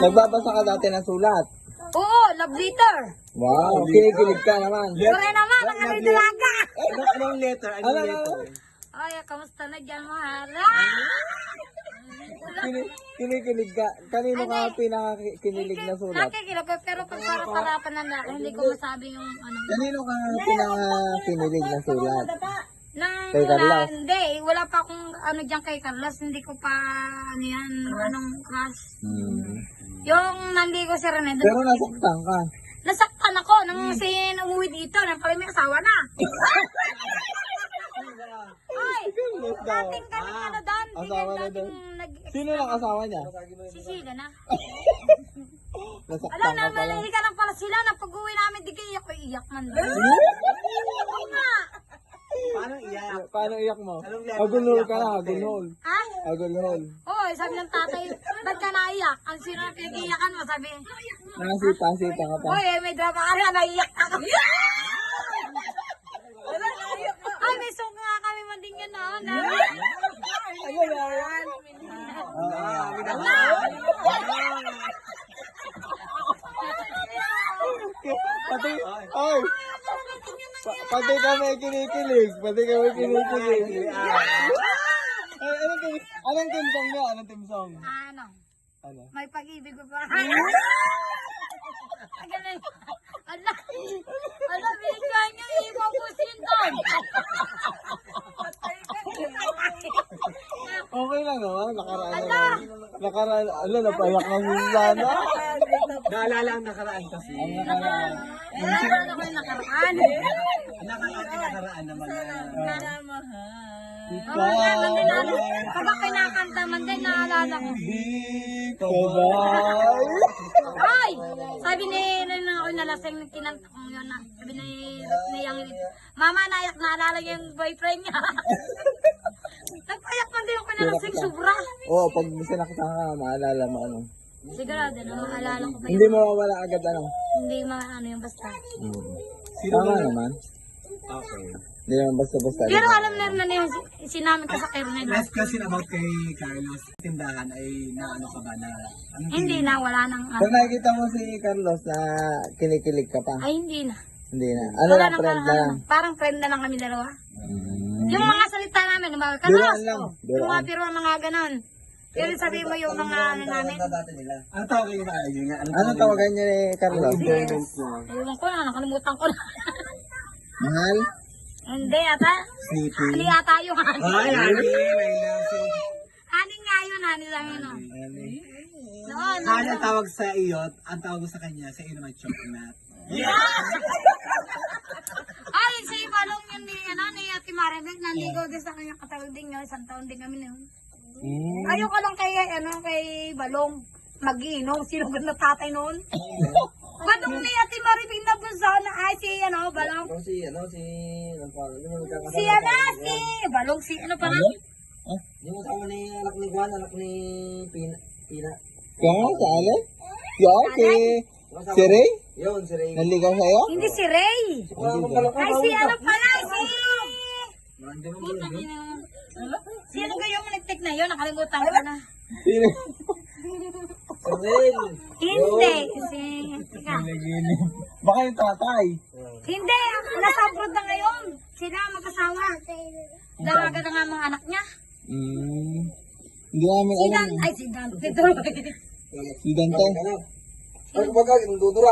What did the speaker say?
Nagbabasa ka dati ng sulat. Oo, love letter. Wow, kinikilig ka naman. Pare naman, nakakitalaga. Anong letter? Anong letter? Ay, kamusta na dyan, mahal? Kinikilig ka. Kanino ka pinakakinilig na sulat? Nakikilag, pero pag para-parapan na lang, hindi ko masabi yung ano. Kanino ka pinakakinilig na sulat? Nang Kay wala, Carlos? hindi. Wala pa akong ano dyan kay Carlos. Hindi ko pa, ano yan, anong crush. Yung nandigo si Rene. Pero nasaktan ka. Nasaktan ako nang umuwi dito. Nang pala may asawa na. Ay, dating kami ano doon. Asawa na doon. Sino lang asawa niya? Si Sheila na. Nasaktan Alam ka na, pala. malili ka lang pala sila. Na pag-uwi namin, di kayo iyak ko iyak man. Oo nga. Paano iyak? Paano iyak mo? Anong level Agulhol ng ka na, iyak? agulhol. Ha? Agulhol. Oo, sabi ng tatay, ba't ka naiyak? Ang sino na pinag-iyakan mo, sabi. Nakasipa-sipa ka pa. Hoy, may drama ka na, naiyak ako. Ay, may song nga kami mandingan na. Ano na yan? Pati, ay! Pati kami kinikilig. Pati kami kinikilig. Ay, anong team song niya? Anong team song? Ano? Ano? May pag-ibig ko pa. Ganun. Ala, binigyan niyo ipapusin doon. Okay lang naman. Nakaraan naman. Nakaraan. Ala, napayak na si Sana. Naalala ang nakaraan kasi. Ang nakaraan. Naalala ko yung nakaraan. Nakaraan naman. Oo nga, mandin natin. Pag ako kinakanta, mandin naalala ko. Kabay! Ay! Sabi ni ako nalasing ng kinanta ko yun. Sabi ni Yang, Mama, naiyak naalala niya yung boyfriend niya. Nagpayak man din ako nalasing sobra. Oo, pag sinaktan ka, maalala mo ano. Sigurado na maalala ko pa Hindi yun. mo mawala agad ano. Hindi ano yung basta. Tama naman. Okay. Hindi naman basta-basta. Pero alam na yung sinamin ko sa Kernel. Last question about kay Carlos. Tindahan ay naano ka ba na? Anong Hindi na, wala nang ano. Pag nakikita mo si Carlos na kinikilig ka pa, Ay, hindi na. hindi na. Ano Wala lang, nang friend na lang. Parang friend na lang kami dalawa. Yung mga salita namin, yung mga Biruan kanos, lang, yung biruan. mga biruan, mga ganon. Pero sabi mo yung mga ano namin, Ano tawag kayo na ayun nga? Ano tawagan niya ni Carlos? ayun ko na, nakalimutan ko na. Mahal? Hindi ata. Sneaky. Hani ata yung hani. Ay, Ani! May love. Hani nga yun, hani lang yun. Oh. Noon, Hani ang tawag sa iyo, ang tawag sa kanya, sa iyo naman chocolate. ay, si Balong yun ni Ate Maribel, nandigo din sa kanya katawag din yun, isang taon din kami noon. Ayoko lang kay Balong, mag-iinom, sino ba na tatay noon? Badong ni Ate Maribel na bunso na ay si Balong. Si Balong si ano pa nga? Yung asawa ni anak ni Juan, anak ni Pina. Kaya, sa Ale? Yan, si Ray? Yun, si Ray. Naligaw sa'yo? Hindi si Ray. Ay si ano pala, si ano ba yung nag-take na yun? Nakalimutan ko na. Sino? Hindi. Teka. Baka yung tatay. Hindi. Nasa abroad na ngayon. Sila mag-asawa. Dalaga na nga mga anak niya. Hindi namin Si alam. Dan. Ay, si Dan. Si Doroy. Si Dante. Ano ba ka? Dudura.